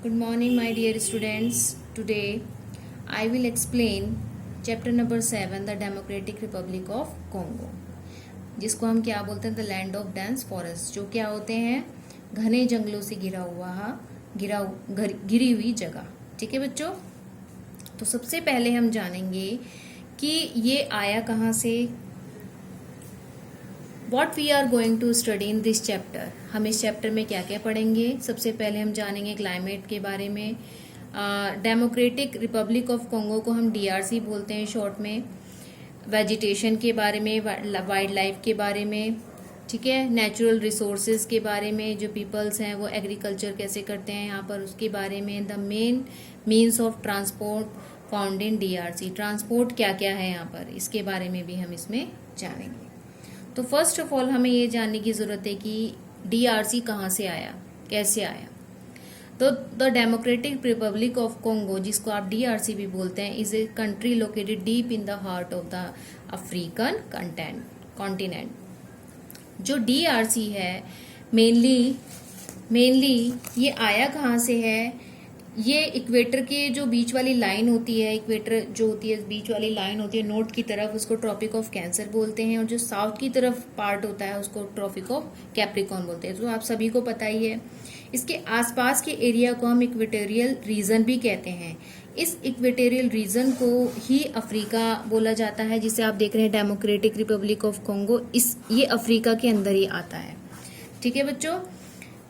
Good morning, my dear students. Today I will explain chapter number 7, the Democratic Republic of Congo, जिसको हम क्या बोलते हैं, the land of dense forest, जो क्या होते हैं, घने जंगलों से घिरी हुई जगह। ठीक है बच्चों, तो सबसे पहले हम जानेंगे कि ये आया कहाँ से। What we are going to study in this chapter, हम इस चैप्टर में क्या क्या पढ़ेंगे। सबसे पहले हम जानेंगे क्लाइमेट के बारे में। डेमोक्रेटिक रिपब्लिक ऑफ कॉन्गो को हम DRC बोलते हैं शॉर्ट में। वेजिटेशन के बारे में, वाइल्ड लाइफ के बारे में, ठीक है, नेचुरल रिसोर्सेज के बारे में, जो पीपल्स हैं वो एग्रीकल्चर कैसे करते हैं यहाँ पर, उसके बारे में। The main means of transport found in DRC, transport क्या क्या है यहाँ पर, इसके बारे में भी हम इसमें जानेंगे। तो फर्स्ट ऑफ ऑल हमें ये जानने की ज़रूरत है कि DRC कहाँ से आया, कैसे आया। तो the Democratic Republic of Congo, जिसको आप DRC भी बोलते हैं, is a country located deep in the heart of the African continent. जो DRC है मेनली ये आया कहाँ से है, ये इक्वेटर के जो बीच वाली लाइन होती है, इक्वेटर जो होती है बीच वाली लाइन होती है नॉर्थ की तरफ, उसको ट्रॉपिक ऑफ कैंसर बोलते हैं, और जो साउथ की तरफ पार्ट होता है उसको ट्रॉपिक ऑफ कैप्रिकॉर्न बोलते हैं। तो आप सभी को पता ही है। इसके आसपास के एरिया को हम इक्वेटोरियल रीजन भी कहते हैं। इस इक्वेटोरियल रीजन को ही अफ्रीका बोला जाता है, जिसे आप देख रहे हैं डेमोक्रेटिक रिपब्लिक ऑफ कॉन्गो, ये अफ्रीका के अंदर ही आता है। ठीक है बच्चों,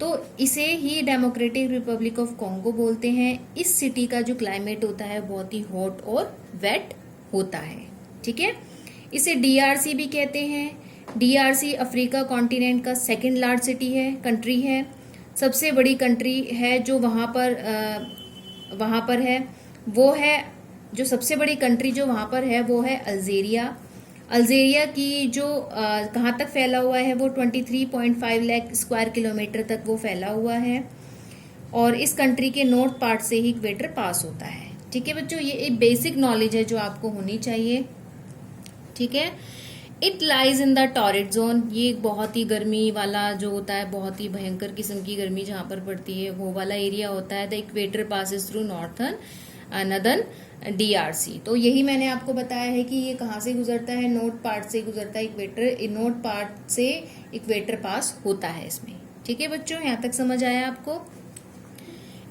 तो इसे ही डेमोक्रेटिक रिपब्लिक ऑफ कॉन्गो बोलते हैं। इस सिटी का जो क्लाइमेट होता है बहुत ही हॉट और वेट होता है। ठीक है, इसे DRC भी कहते हैं। DRC अफ्रीका कॉन्टिनेंट का सेकंड लार्ज सिटी है, कंट्री है, सबसे बड़ी कंट्री है जो वहाँ पर है। वो है जो सबसे बड़ी कंट्री जो वहाँ पर है वो है अल्जीरिया की जो कहाँ तक फैला हुआ है, वो 23.5 लाख स्क्वायर किलोमीटर तक वो फैला हुआ है, और इस कंट्री के नॉर्थ पार्ट से ही इक्वेटर पास होता है। ठीक है बच्चों, ये एक बेसिक नॉलेज है जो आपको होनी चाहिए। ठीक है, it lies in the torrid zone, ये एक बहुत ही गर्मी वाला जो होता है, बहुत ही भयंकर किस्म की गर्मी जहाँ पर पड़ती है वो वाला एरिया होता है। The equator passes through northern DRC। तो यही मैंने आपको बताया है कि ये कहाँ से गुजरता है, नॉर्थ पार्ट से गुजरता है इक्वेटर, नॉर्थ पार्ट से इक्वेटर पास होता है इसमें। ठीक है बच्चों, यहाँ तक समझ आया आपको।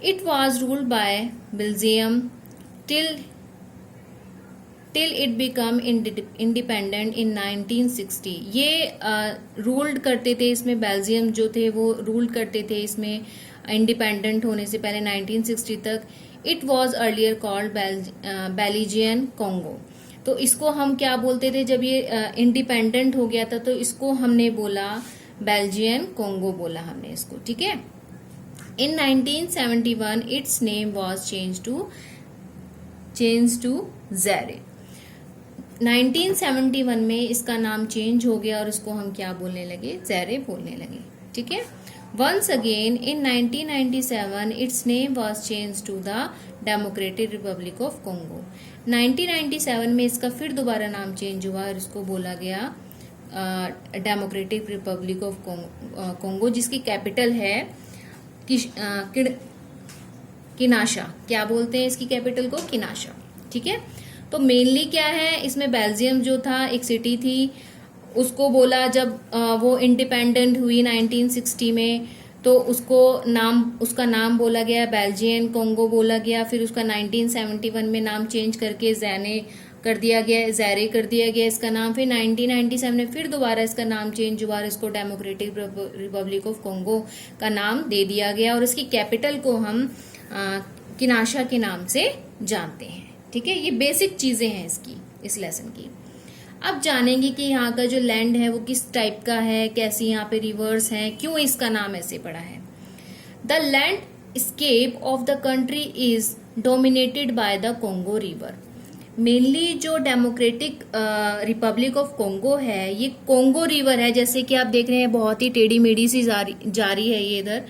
It was ruled by Belgium till it become independent in 1960। ये रूल्ड करते थे, इसमें बेल्जियम जो थे वो रूल्ड करते थे इसमें इंडिपेंडेंट होने से पहले 1960 तक। It was earlier called Belgian Congo. तो इसको हम क्या बोलते थे जब ये इंडिपेंडेंट हो गया था, तो इसको हमने बोला बेल्जियन कॉन्गो बोला हमने इसको। ठीक है, in 1971 its name was change to Zaire. 1971 में इसका नाम चेंज हो गया और इसको हम क्या बोलने लगे, ज़ैरे बोलने लगे। ठीक है, Once again in 1997 its name was changed to the Democratic Republic of Congo। 1997 में इसका फिर दोबारा नाम चेंज हुआ और इसको बोला गया डेमोक्रेटिक रिपब्लिक ऑफ कॉन्गो, जिसकी कैपिटल है किनाशा। क्या बोलते हैं इसकी कैपिटल को, किनाशा। ठीक है, तो मेनली क्या है इसमें, बेल्जियम जो था एक सिटी थी, उसको बोला जब वो इंडिपेंडेंट हुई 1960 में, तो उसका नाम बोला गया बेल्जियन कॉन्गो बोला गया। फिर उसका 1971 में नाम चेंज करके ज़ैरे कर दिया गया इसका नाम। फिर 1997 में फिर दोबारा इसका नाम चेंज हुआ और इसको डेमोक्रेटिक रिपब्लिक ऑफ कॉन्गो का नाम दे दिया गया, और इसकी कैपिटल को हम किनाशा के नाम से जानते हैं। ठीक है, ये बेसिक चीज़ें हैं इस लेसन की। अब जानेंगे कि यहाँ का जो लैंड है वो किस टाइप का है, कैसी यहाँ पे रिवर्स हैं, क्यों इसका नाम ऐसे पड़ा है। The landscape of the country is dominated by the Congo river. Mainly जो डेमोक्रेटिक रिपब्लिक ऑफ कॉन्गो है, ये कॉन्गो रिवर है, जैसे कि आप देख रहे हैं बहुत ही टेढ़ी मेढ़ी सी जा रही है ये इधर,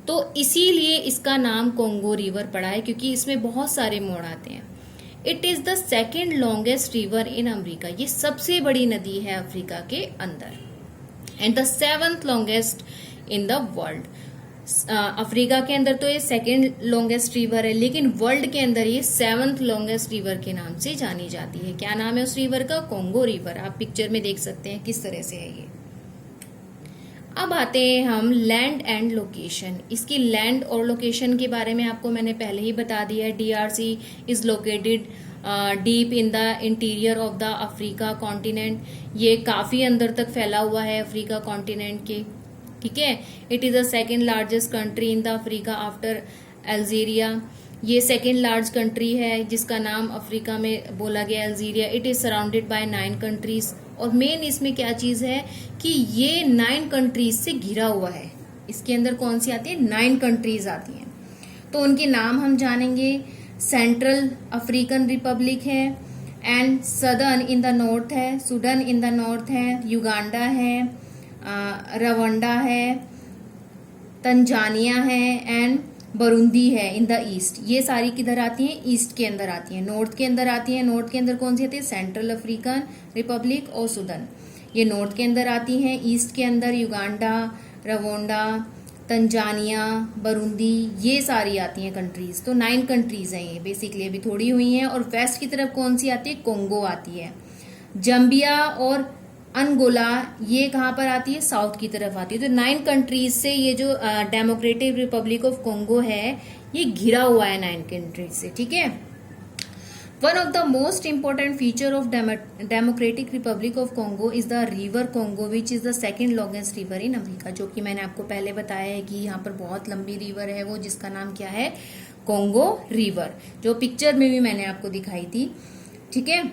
तो इसीलिए इसका नाम कॉन्गो रिवर पड़ा है, क्योंकि इसमें बहुत सारे मोड़ आते हैं। It is the second longest river in America, ये सबसे बड़ी नदी है अफ्रीका के अंदर, and the 7th longest in the world. Africa के अंदर तो ये सेकेंड लॉन्गेस्ट रिवर है, लेकिन वर्ल्ड के अंदर ये 7th लॉन्गेस्ट रिवर के नाम से जानी जाती है। क्या नाम है उस रिवर का? Congo river. आप पिक्चर में देख सकते हैं किस तरह से है ये। अब आते हैं हम लैंड एंड लोकेशन। इसकी लैंड और लोकेशन के बारे में आपको मैंने पहले ही बता दिया है। DRC is located deep in the interior of the Africa continent. ये काफी अंदर तक फैला हुआ है अफ्रीका कॉन्टिनेंट के, ठीक है। It is the second largest country in the Africa after Algeria. ये सेकेंड लार्ज कंट्री है जिसका नाम अफ्रीका में बोला गया Algeria. It is surrounded by 9 countries. और मेन इसमें क्या चीज है कि ये 9 कंट्रीज से घिरा हुआ है। इसके अंदर कौन सी आती है? 9 कंट्रीज आती हैं। तो उनके नाम हम जानेंगे। सेंट्रल अफ्रीकन रिपब्लिक है, and southern in the north है, सूडान इन द नॉर्थ है, युगांडा है, रवांडा है, तंजानिया है, एंड बरूंदी है इन द ईस्ट। ये सारी किधर आती हैं? ईस्ट के अंदर आती हैं। नॉर्थ के अंदर आती हैं। नॉर्थ के अंदर कौन सी आती है? सेंट्रल अफ्रीकन रिपब्लिक और सूडान, ये नॉर्थ के अंदर आती हैं। ईस्ट के अंदर युगांडा, रवांडा, तंजानिया, बरूंदी, ये सारी आती हैं कंट्रीज। तो 9 कंट्रीज हैं ये बेसिकली, अभी थोड़ी हुई हैं। और वेस्ट की तरफ कौन सी आती है? कोंगो आती है। जम्बिया और अंगोला ये कहाँ पर आती है? साउथ की तरफ आती है। तो 9 कंट्रीज से ये जो डेमोक्रेटिक रिपब्लिक ऑफ कोंगो है ये घिरा हुआ है 9 कंट्रीज से, ठीक है। One of the most important feature of democratic Republic of Congo is the river Congo which is the second longest river in Africa. जो कि मैंने आपको पहले बताया है कि यहाँ पर बहुत लंबी रिवर है वो, जिसका नाम क्या है? कोंगो रिवर, जो पिक्चर में भी मैंने आपको दिखाई थी, ठीक है।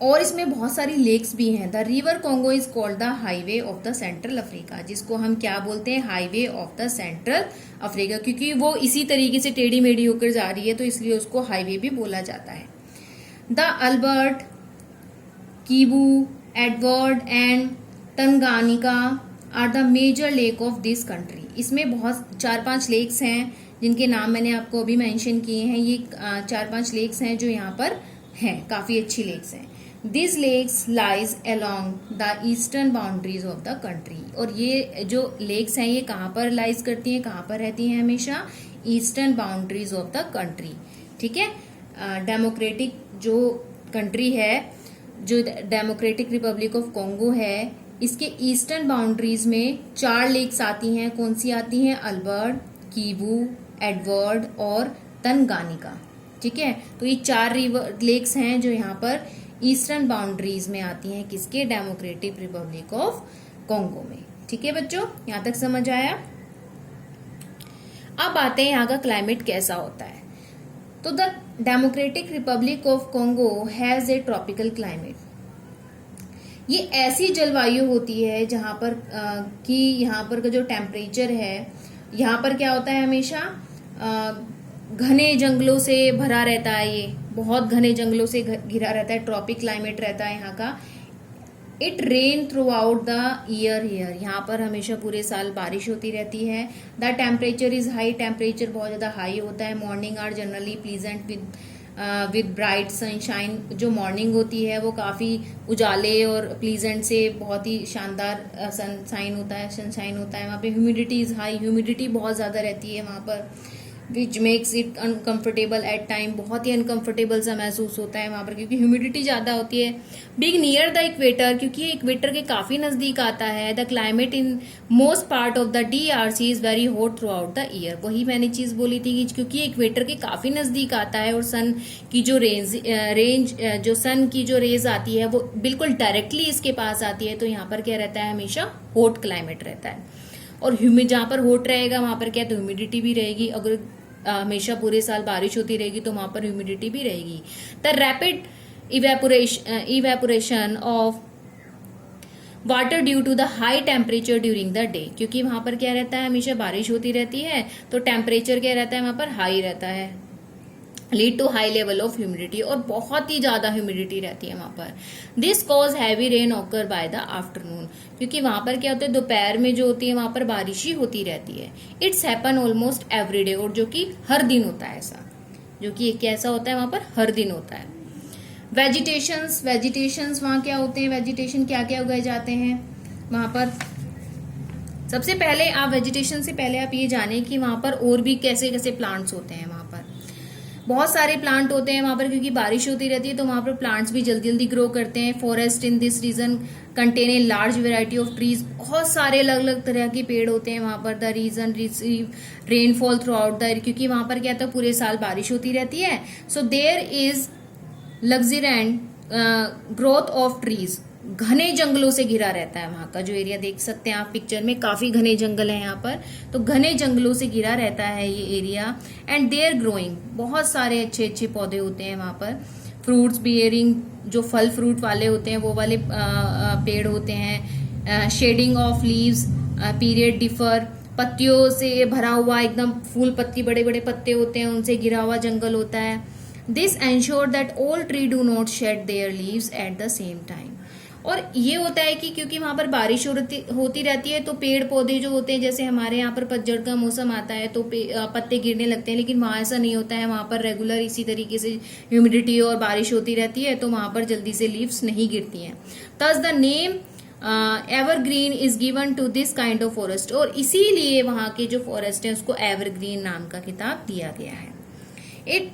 और इसमें बहुत सारी लेक्स भी हैं। The river Congo is called the highway of the central Africa, जिसको हम क्या बोलते हैं? Highway of the central Africa, क्योंकि वो इसी तरीके से टेढ़ी मेढ़ी होकर जा रही है तो इसलिए उसको हाईवे भी बोला जाता है। The Albert, Kivu, Edward and Tanganyika are the major lake of this country. इसमें बहुत 4-5 लेक्स हैं जिनके नाम मैंने आपको अभी मेंशन किए हैं। ये 4-5 लेक्स हैं जो यहाँ पर हैं, काफी अच्छी लेक्स हैं। This lakes lies along the eastern boundaries of the country. और ये जो लेक्स हैं ये कहाँ पर लाइज करती हैं, कहाँ पर रहती हैं? हमेशा eastern boundaries of the country, ठीक है। डेमोक्रेटिक जो कंट्री है, जो डेमोक्रेटिक रिपब्लिक ऑफ कोंगो है, इसके ईस्टर्न बाउंड्रीज में 4 लेक्स आती हैं। कौन सी आती हैं? अल्बर्ट, कीबू, एडवर्ड और तंगानिका, ठीक है। तो ये 4 रिवर लेक्स हैं जो यहाँ पर ईस्टर्न बाउंड्रीज में आती हैं। किसके? डेमोक्रेटिक रिपब्लिक ऑफ कोंगो में, ठीक है बच्चों। यहाँ तक समझ आया? अब आते हैं यहाँ का क्लाइमेट कैसा होता है। तो the Democratic Republic of Congo has a tropical climate. ये ऐसी जलवायु होती है जहां पर कि यहाँ पर का जो टेम्परेचर है, यहाँ पर क्या होता है? हमेशा घने जंगलों से भरा रहता है। ये बहुत घने जंगलों से घिरा रहता है। ट्रॉपिक क्लाइमेट रहता है यहाँ का। It rain throughout the year here. यहाँ पर हमेशा पूरे साल बारिश होती रहती है। The temperature is high. Temperature बहुत ज़्यादा हाई होता है। Morning are generally pleasant with bright sunshine. जो मॉर्निंग होती है वो काफ़ी उजाले और प्लीजेंट से बहुत ही शानदार सनशाइन होता है। वहाँ पे ह्यूमिडिटी इज हाई। ह्यूमिडिटी बहुत ज़्यादा रहती है वहाँ पर, which makes it uncomfortable at time. बहुत ही अनकम्फर्टेबल सा महसूस होता है वहाँ पर क्योंकि ह्यूमिडिटी ज़्यादा होती है। बिग नियर द इक्वेटर, क्योंकि ये इक्वेटर के काफ़ी नज़दीक आता है। The climate in most part of the DRC is very hot through out the year. वही मैंने चीज़ बोली थी कि क्योंकि ये इक्वेटर के काफ़ी नज़दीक आता है और सन की जो जो सन की जो रेज आती है वो बिल्कुल डायरेक्टली इसके पास आती है। तो यहाँ पर क्या रहता है? हमेशा हॉट क्लाइमेट रहता है। और जहाँ पर हॉट रहेगा वहाँ पर क्या? तो ह्यूमिडिटी भी रहेगी। अगर हमेशा पूरे साल बारिश होती रहेगी तो वहाँ पर ह्यूमिडिटी भी रहेगी। The rapid evaporation of water due to the high temperature during the day, क्योंकि वहाँ पर क्या रहता है? हमेशा बारिश होती रहती है तो टेम्परेचर क्या रहता है? वहाँ पर हाई रहता है। Lead to high level of humidity, और बहुत ही ज्यादा ह्यूमिडिटी रहती है वहां पर। This cause heavy rain occur by the afternoon, क्योंकि वहां पर क्या होता है? दोपहर में जो होती है वहां पर बारिश ही होती रहती है। It's happen almost every day, और जो कि हर दिन होता है ऐसा, जो कि कैसा होता है? वहां पर हर दिन होता है। वेजिटेशंस वहां क्या होते हैं? वेजिटेशन क्या क्या उगाए जाते हैं वहां पर? सबसे पहले आप वेजिटेशन से पहले आप ये जाने कि वहां पर और भी कैसे कैसे प्लांट्स होते हैं। वहां पर बहुत सारे प्लांट होते हैं वहां पर, क्योंकि बारिश होती रहती है तो वहां पर प्लांट्स भी जल्दी जल्दी ग्रो करते हैं। Forest in this region contain a large variety of trees, बहुत सारे अलग अलग तरह के पेड़ होते हैं वहां पर। The region receive rainfall throughout the, क्योंकि वहां पर क्या था पूरे साल बारिश होती रहती है। So there is luxuriant growth of trees, घने जंगलों से घिरा रहता है वहां का जो एरिया, देख सकते हैं आप पिक्चर में, काफी घने जंगल है यहाँ पर, तो घने जंगलों से घिरा रहता है ये एरिया। एंड देयर ग्रोइंग, बहुत सारे अच्छे अच्छे पौधे होते हैं वहां पर। फ्रूट्स बियरिंग, जो फल फ्रूट वाले होते हैं वो वाले पेड़ होते हैं। Shedding of leaves period differ, पत्तियों से भरा हुआ एकदम फूल पत्ती, बड़े बड़े पत्ते होते हैं उनसे घिरा हुआ जंगल होता है। This ensure that all tree do not shade there leaves at the same time. और ये होता है कि क्योंकि वहां पर बारिश होती रहती है तो पेड़ पौधे जो होते हैं, जैसे हमारे यहाँ पर पतझड़ का मौसम आता है तो पत्ते गिरने लगते हैं, लेकिन वहां ऐसा नहीं होता है। वहां पर रेगुलर इसी तरीके से ह्यूमिडिटी और बारिश होती रहती है तो वहां पर जल्दी से लीव्स नहीं गिरती हैं। Thus the name evergreen is given to this kind of forest, और इसीलिए वहां के जो फॉरेस्ट है उसको एवरग्रीन नाम का खिताब दिया गया है। It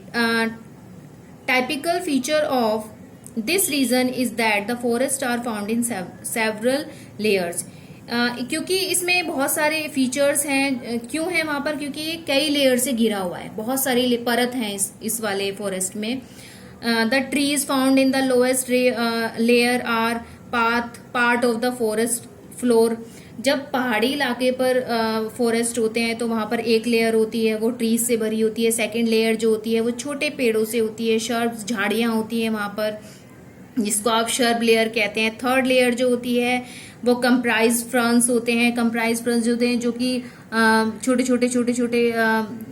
typical feature of this region is that the forest are found in several layers, क्योंकि इसमें बहुत सारे फीचर्स हैं। क्यों है वहां पर? क्योंकि ये कई लेयर से घिरा हुआ है, बहुत सारी परत हैं इस वाले फॉरेस्ट में। The trees found in the lowest layer are part of the forest floor. जब पहाड़ी इलाके पर फॉरेस्ट होते हैं तो वहां पर एक लेयर होती है वो ट्रीज से भरी होती है, सेकंड लेयर जो होती है वो छोटे पेड़ों से होती है, शर्ब्स झाड़ियां होती हैं वहां पर जिसको आप शर्ब लेयर कहते हैं। थर्ड लेयर जो होती है वो कंप्राइज फ्रंस होते हैं। कंप्राइज फ्रंस जो होते हैं जो कि छोटे छोटे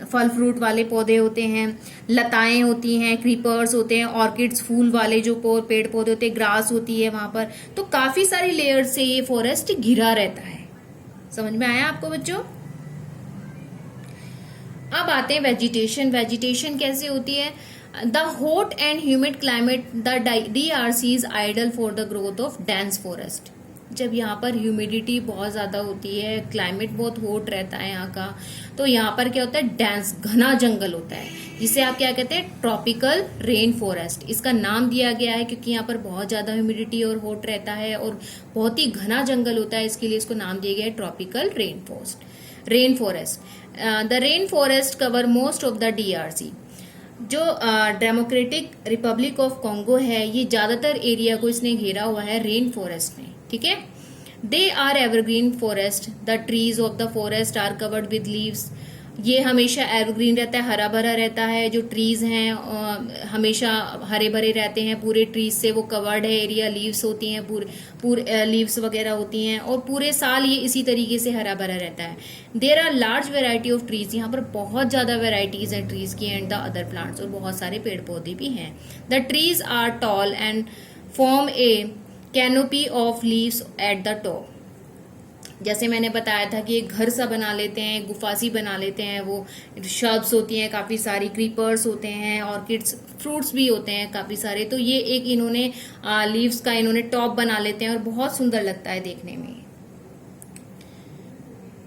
फल फ्रूट वाले पौधे होते हैं। लताएं होती हैं, क्रीपर्स होते हैं, ऑर्किड्स फूल वाले जो पेड़ पौधे होते हैं, ग्रास होती है वहां पर। तो काफी सारी लेयर से ये फॉरेस्ट घिरा रहता है। समझ में आया आपको बच्चों? अब आते हैं वेजिटेशन। वेजिटेशन कैसे होती है? The hot and humid climate the DRC is ideal for the growth of dense forest. जब यहाँ पर ह्यूमिडिटी बहुत ज्यादा होती है, क्लाइमेट बहुत हॉट रहता है यहाँ का, तो यहाँ पर क्या होता है? डेंस घना जंगल होता है, जिसे आप क्या कहते हैं? Tropical rain forest. इसका नाम दिया गया है क्योंकि यहाँ पर बहुत ज्यादा ह्यूमिडिटी और हॉट रहता है और बहुत ही घना जंगल होता है, इसके लिए इसको नाम दिया गया है tropical rain forest. The rain forest cover most of the DRC। जो डेमोक्रेटिक रिपब्लिक ऑफ कॉन्गो है, ये ज्यादातर एरिया को इसने घेरा हुआ है रेन फॉरेस्ट ने, ठीक है। They are evergreen forest, the trees of the forest are covered with leaves. ये हमेशा एवरग्रीन रहता है, हरा भरा रहता है। जो ट्रीज हैं हमेशा हरे भरे रहते हैं, पूरे ट्रीज से वो कवर्ड है एरिया, लीव्स होती हैं, पूरे लीव्स वगैरह होती हैं और पूरे साल ये इसी तरीके से हरा भरा रहता है। There are large variety of trees, यहाँ पर बहुत ज्यादा वेराइटीज हैं ट्रीज की, एंड द अदर प्लांट्स, और बहुत सारे पेड़ पौधे भी हैं। The trees are tall and form a canopy of leaves at the top. जैसे मैंने बताया था कि एक घर सा बना लेते हैं, गुफा सी बना लेते हैं, वो शर्ब्स होती हैं काफी सारी, क्रीपर्स होते हैं, ऑर्किड्स, फ्रूट्स भी होते हैं काफी सारे। तो ये एक इन्होंने लीव्स का इन्होंने टॉप बना लेते हैं और बहुत सुंदर लगता है देखने में।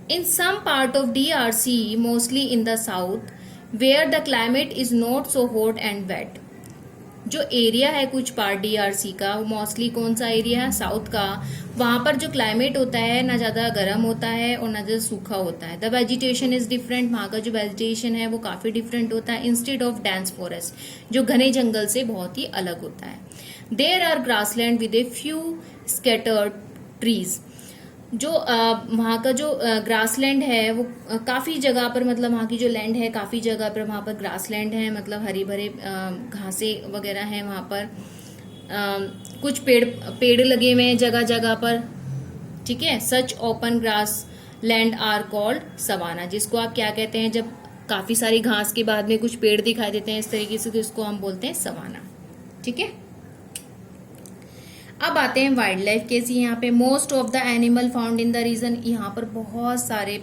In some part of DRC, mostly in the south, where the climate is not so hot and wet. जो एरिया है कुछ पार्ट DRC का, वो मोस्टली कौन सा एरिया है? साउथ का। वहां पर जो क्लाइमेट होता है ना ज्यादा गर्म होता है और ना ज्यादा सूखा होता है। द वेजिटेशन इज डिफरेंट, वहां का जो वेजिटेशन है वो काफी डिफरेंट होता है। इंस्टेड ऑफ डेंस फॉरेस्ट, जो घने जंगल से बहुत ही अलग होता है। There are grassland with a few scattered trees. जो वहां का जो ग्रासलैंड है वो काफी जगह पर, मतलब वहां की जो लैंड है काफी जगह पर वहां पर ग्रासलैंड है, मतलब हरी भरे घासे वगैरह हैं वहां पर। कुछ पेड़ लगे हुए हैं जगह जगह पर, ठीक है। Such open grass land are called savanna, जिसको आप क्या कहते हैं? जब काफी सारी घास के बाद में कुछ पेड़ दिखाई देते हैं इस तरीके से, तो इसको हम बोलते हैं सवाना, ठीक है। अब आते हैं वाइल्ड लाइफ कैसी यहाँ पे। Most of the animal found in the region, यहाँ पर बहुत सारे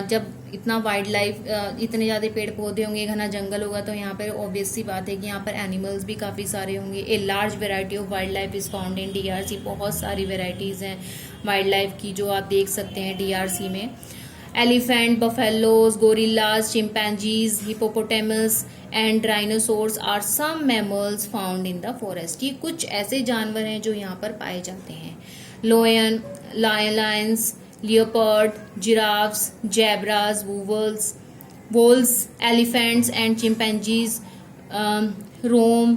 जब इतना वाइल्ड लाइफ, इतने ज़्यादा पेड़ पौधे होंगे, घना जंगल होगा, तो यहाँ पर ऑब्वियस सी बात है कि यहाँ पर एनिमल्स भी काफ़ी सारे होंगे। ए large variety of wild life is found in DRC। बहुत सारी वेराइटीज़ हैं वाइल्ड लाइफ की जो आप देख सकते हैं DRC में। Elephant, buffaloes, gorillas, chimpanzees, hippopotamus and rhinoceros are some mammals found in the forest. ये कुछ ऐसे जानवर हैं जो यहाँ पर पाए जाते हैं। Lions, leopard, giraffes, zebras, wolves, elephants and chimpanzees roam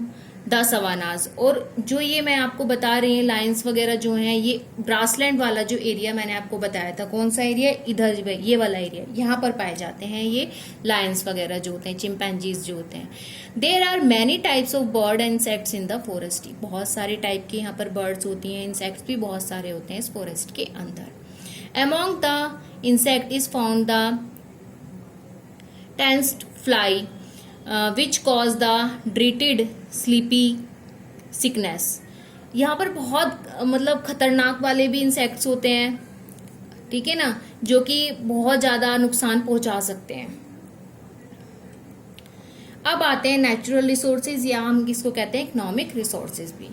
the savannas. और जो ये मैं आपको बता रही हूँ लायंस वगैरह जो हैं, ये ग्रासलैंड वाला जो एरिया मैंने आपको बताया था, कौन सा एरिया, इधर ये वाला एरिया, यहाँ पर पाए जाते हैं ये लायंस वगैरह जो होते हैं, चिंपैंजीज जो होते हैं। There are many types of bird and insects in the forest. बहुत सारे टाइप के यहाँ पर बर्ड्स होती हैं, इंसेक्ट्स भी बहुत सारे होते हैं इस फॉरेस्ट के अंदर। Among the insect is found the tent fly, which cause the dreaded sleepy sickness। यहाँ पर बहुत मतलब खतरनाक वाले भी इंसेक्ट्स होते हैं, ठीक है ना, जो कि बहुत ज़्यादा नुकसान पहुंचा सकते हैं। अब आते हैं नेचुरल रिसोर्सेज, या हम किसको कहते हैं इकोनॉमिक रिसोर्सेज भी।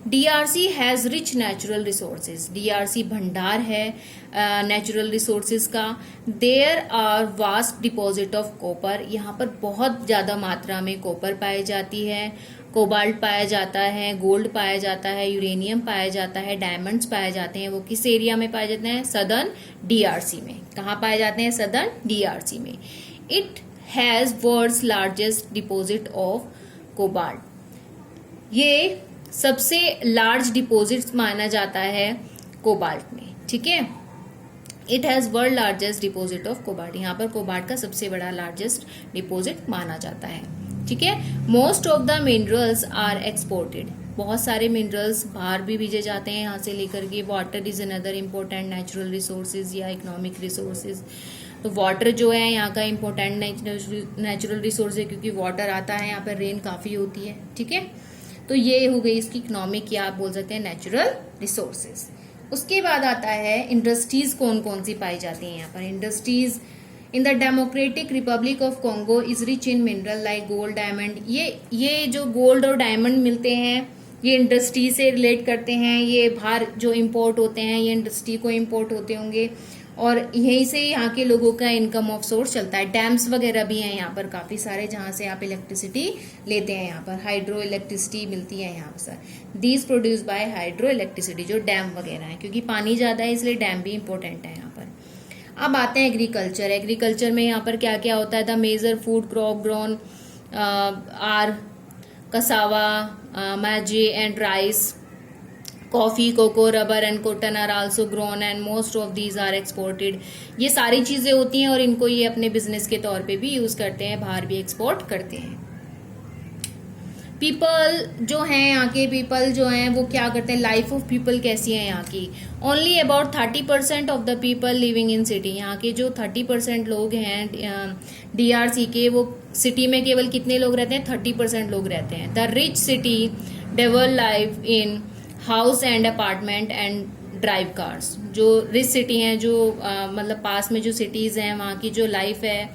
DRC has rich natural resources. DRC भंडार है नेचुरल रिसोर्सेज का। There are vast deposit of copper. यहाँ पर बहुत ज़्यादा मात्रा में कॉपर पाई जाती है, कोबाल्ट पाया जाता है, गोल्ड पाया जाता है, यूरेनियम पाया जाता है, डायमंड्स पाए जाते हैं। वो किस एरिया में पाए जाते हैं, सदर्न DRC में। कहाँ पाए जाते हैं, सदर्न DRC में। It has world's largest deposit of cobalt. ये सबसे लार्ज डिपॉजिट माना जाता है कोबाल्ट में, ठीक है। It has world largest deposit of cobalt. यहाँ पर कोबाल्ट का सबसे बड़ा लार्जेस्ट डिपॉजिट माना जाता है, ठीक है। Most of the minerals are exported. बहुत सारे मिनरल्स बाहर भी भेजे जाते हैं यहाँ से लेकर के। Water is another important natural resources या इकोनॉमिक रिसोर्सेज। तो वाटर जो है यहाँ का इम्पोर्टेंट नेचुरल रिसोर्स है, क्योंकि वाटर आता है यहाँ पर, रेन काफ़ी होती है, ठीक है। तो ये हो गई इसकी इकोनॉमिक, या आप बोल सकते हैं नेचुरल रिसोर्सेज। उसके बाद आता है इंडस्ट्रीज कौन कौन सी पाई जाती हैं यहाँ पर। Industries in the Democratic Republic of Congo is rich in mineral like gold, diamond. ये जो गोल्ड और डायमंड मिलते हैं ये इंडस्ट्री से रिलेट करते हैं। ये बाहर जो इम्पोर्ट होते हैं ये इंडस्ट्री को इम्पोर्ट होते होंगे, और यहीं से यहाँ के लोगों का इनकम ऑफ सोर्स चलता है। डैम्स वगैरह भी हैं यहाँ पर काफ़ी सारे, जहाँ से आप इलेक्ट्रिसिटी लेते हैं। यहाँ पर हाइड्रो इलेक्ट्रिसिटी मिलती है यहाँ पर। These produce by hydro electricity, जो डैम वगैरह है, क्योंकि पानी ज़्यादा है इसलिए डैम भी इंपॉर्टेंट है यहाँ पर। अब आते हैं एग्रीकल्चर। एग्रीकल्चर में यहाँ पर क्या क्या होता है। The major food crop grown are cassava, maize and rice. Coffee, cocoa, rubber and cotton are also grown and most of these are exported. ये सारी चीज़ें होती हैं और इनको ये अपने बिजनेस के तौर पे भी यूज़ करते हैं, बाहर भी एक्सपोर्ट करते हैं। पीपल जो हैं यहाँ के, पीपल जो हैं वो क्या करते हैं, लाइफ ऑफ पीपल कैसी है यहाँ की। Only about 30% of the people living in city. यहाँ के जो 30% लोग हैं DRC के, वो सिटी में केवल कितने लोग रहते हैं, 30% लोग रहते हैं। The rich city develop life in house and apartment and drive cars. जो रिच सिटी हैं, जो मतलब पास में जो सिटीज़ हैं, वहाँ की जो लाइफ है,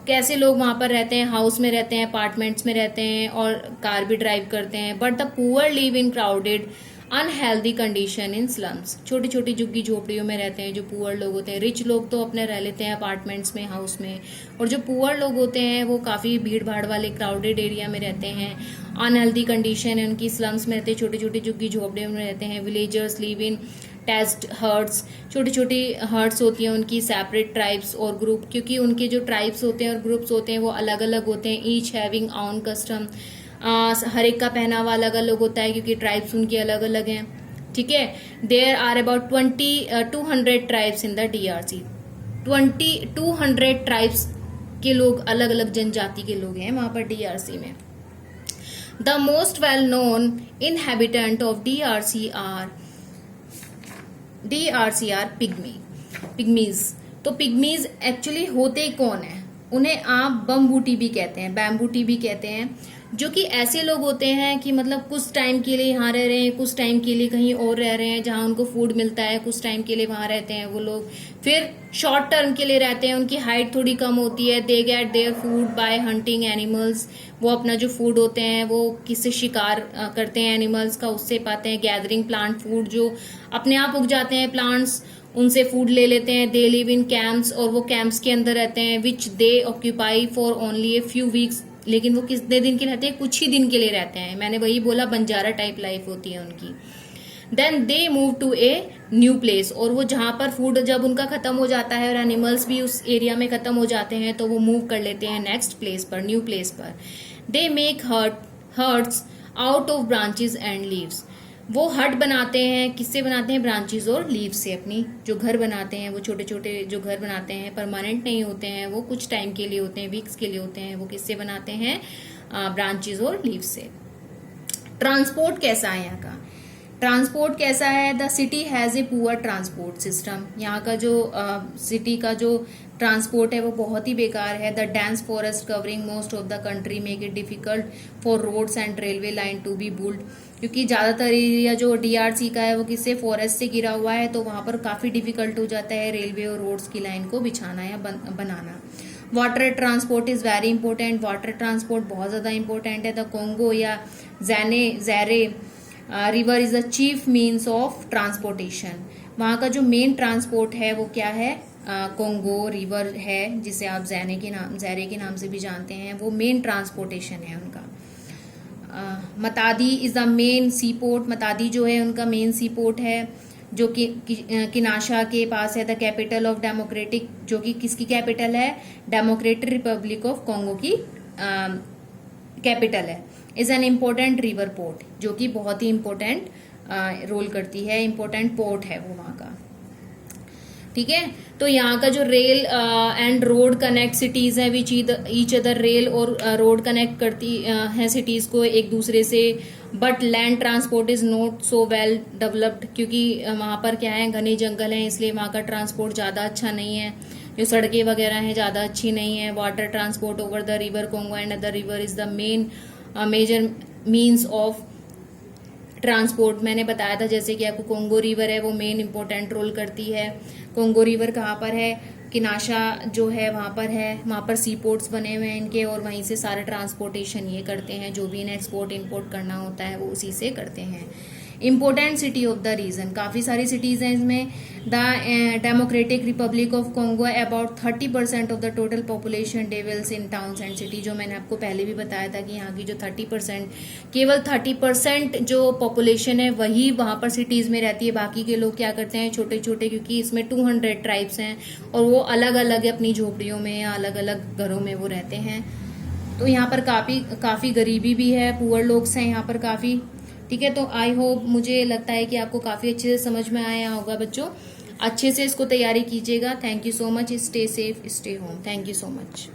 कैसे लोग वहाँ पर रहते हैं, हाउस में रहते हैं, अपार्टमेंट्स में रहते हैं और कार भी ड्राइव करते हैं। But the poor live in crowded unhealthy condition in slums. छोटी छोटी झुग्गी झोपड़ियों में रहते हैं जो पुअर लोग होते हैं। रिच लोग तो अपने रह लेते हैं अपार्टमेंट्स में, हाउस में, और जो पुअर लोग होते हैं वो काफ़ी भीड़ भाड़ वाले क्राउडेड एरिया में रहते हैं। अनहेल्दी कंडीशन है उनकी, स्लम्स में रहते हैं, छोटी छोटी झुग्गी झोपड़ियों में रहते हैं। Villagers live in thatched huts. छोटी छोटी हर्ट्स होती हैं उनकी, सेपरेट ट्राइब्स और ग्रुप, क्योंकि उनके जो ट्राइब्स होते हैं और ग्रुप्स होते हैं वो अलग अलग होते हैं। Each having own custom. हर एक का पहनावा अलग अलग होता है क्योंकि ट्राइब्स उनकी अलग अलग हैं, ठीक है। There are about 200 tribes in the DRC। 200 tribes के लोग, अलग अलग जनजाति के लोग हैं वहां पर DRC में। The most well known inhabitant of DRC are pygmies. तो पिग्मीज एक्चुअली होते कौन है, उन्हें आप बम्बू टी भी कहते हैं, बैम्बू टी भी कहते हैं, जो कि ऐसे लोग होते हैं कि मतलब कुछ टाइम के लिए यहाँ रह रहे हैं, कुछ टाइम के लिए कहीं और रह रहे हैं जहाँ उनको फूड मिलता है, कुछ टाइम के लिए वहाँ रहते हैं वो लोग, फिर शॉर्ट टर्म के लिए रहते हैं, उनकी हाइट थोड़ी कम होती है, they get their food by hunting animals, वो अपना जो फूड होते हैं वो किससे शिकार करते हैं एनिमल्स का, उससे पाते हैं, गैदरिंग प्लांट फूड, जो अपने आप उग जाते हैं प्लांट्स, उनसे फूड ले लेते हैं, दे लिव इन कैंप्स, और वो कैंप्स के अंदर रहते हैं, which they occupy for only a few weeks, लेकिन वो कितने दिन के रहते हैं, कुछ ही दिन के लिए रहते हैं, मैंने वही बोला बंजारा टाइप लाइफ होती है उनकी। Then they move to a new place, और वो जहां पर फूड जब उनका खत्म हो जाता है और एनिमल्स भी उस एरिया में खत्म हो जाते हैं तो वो मूव कर लेते हैं नेक्स्ट प्लेस पर, न्यू प्लेस पर। They make huts out of branches and leaves, वो हट बनाते हैं, किससे बनाते हैं, ब्रांचेस और लीव्स से, अपनी जो घर बनाते हैं वो छोटे छोटे जो घर बनाते हैं परमानेंट नहीं होते हैं, वो कुछ टाइम के लिए होते हैं, वीक्स के लिए होते हैं, वो किससे बनाते हैं, ब्रांचेस और लीव्स से। ट्रांसपोर्ट कैसा है यहाँ का, ट्रांसपोर्ट कैसा है, the city has a poor transport system, यहाँ का जो सिटी का जो ट्रांसपोर्ट है वो बहुत ही बेकार है। The dense forest covering most of the country make it difficult for roads and railway line to be built, क्योंकि ज्यादातर एरिया जो डीआरसी का है वो किससे, फॉरेस्ट से घिरा हुआ है, तो वहां पर काफी डिफिकल्ट हो जाता है रेलवे और रोड्स की लाइन को बिछाना या बनाना। Water transport is very important, water transport बहुत ज्यादा इंपॉर्टेंट है। द कोंगो या Zaire river is the chief means of transportation, वहाँ का जो मेन ट्रांसपोर्ट है वो क्या है, कोंगो रिवर है, जिसे आप ज़ैरे के नाम से भी जानते हैं, वो मेन ट्रांसपोर्टेशन है उनका। Matadi is the main sea port, Matadi जो है उनका मेन सी पोर्ट है, जो कि किनाशा के पास है। द कैपिटल ऑफ डेमोक्रेटिक, जो कि किसकी कैपिटल है, डेमोक्रेटिक रिपब्लिक ऑफ कॉन्गो की कैपिटल है। Is an important river port, जो कि बहुत ही इम्पोर्टेंट रोल करती है, इम्पोर्टेंट पोर्ट है वो वहाँ का, ठीक है। तो यहाँ का जो rail and road connect cities है, विच ईच अदर, रेल और रोड कनेक्ट करती हैं सिटीज को एक दूसरे से, but land transport is not so well developed, क्योंकि वहाँ पर क्या है, घने जंगल हैं, इसलिए वहाँ का ट्रांसपोर्ट ज़्यादा अच्छा नहीं है, जो सड़कें वगैरह हैं ज़्यादा अच्छी नहीं है। Water transport over the river Congo and other river is the main major means of transport, मैंने बताया था जैसे कि आपको कोंगो रिवर है वो मेन इंपॉर्टेंट रोल करती है। कोंगो रिवर कहाँ पर है, किनाशा जो है वहाँ पर है, वहाँ पर सी पोर्ट्स बने हुए हैं इनके, और वहीं से सारा ट्रांसपोर्टेशन ये करते हैं, जो भी इन्हें एक्सपोर्ट इंपोर्ट करना होता है वो उसी से करते हैं। Important city of the region, काफ़ी सारी सिटीज़ हैं इसमें। The Democratic Republic of Congo about 30% of the total population dwells in towns and city, जो मैंने आपको पहले भी बताया था कि यहाँ की जो 30%, केवल 30% जो पॉपुलेशन है वही वहाँ पर सिटीज़ में रहती है, बाकी के लोग क्या करते हैं, छोटे छोटे, क्योंकि इसमें 200 ट्राइब्स हैं और वो अलग अलग अपनी झोपड़ियों में या अलग अलग घरों में वो रहते हैं, तो यहाँ पर काफ़ी गरीबी भी है, पुअर लोग हैं यहाँ पर काफ़ी, ठीक है। तो आई होप, मुझे लगता है कि आपको काफ़ी अच्छे से समझ में आया होगा बच्चों, अच्छे से इसको तैयारी कीजिएगा। Thank you so much, stay safe, stay home, thank you so much.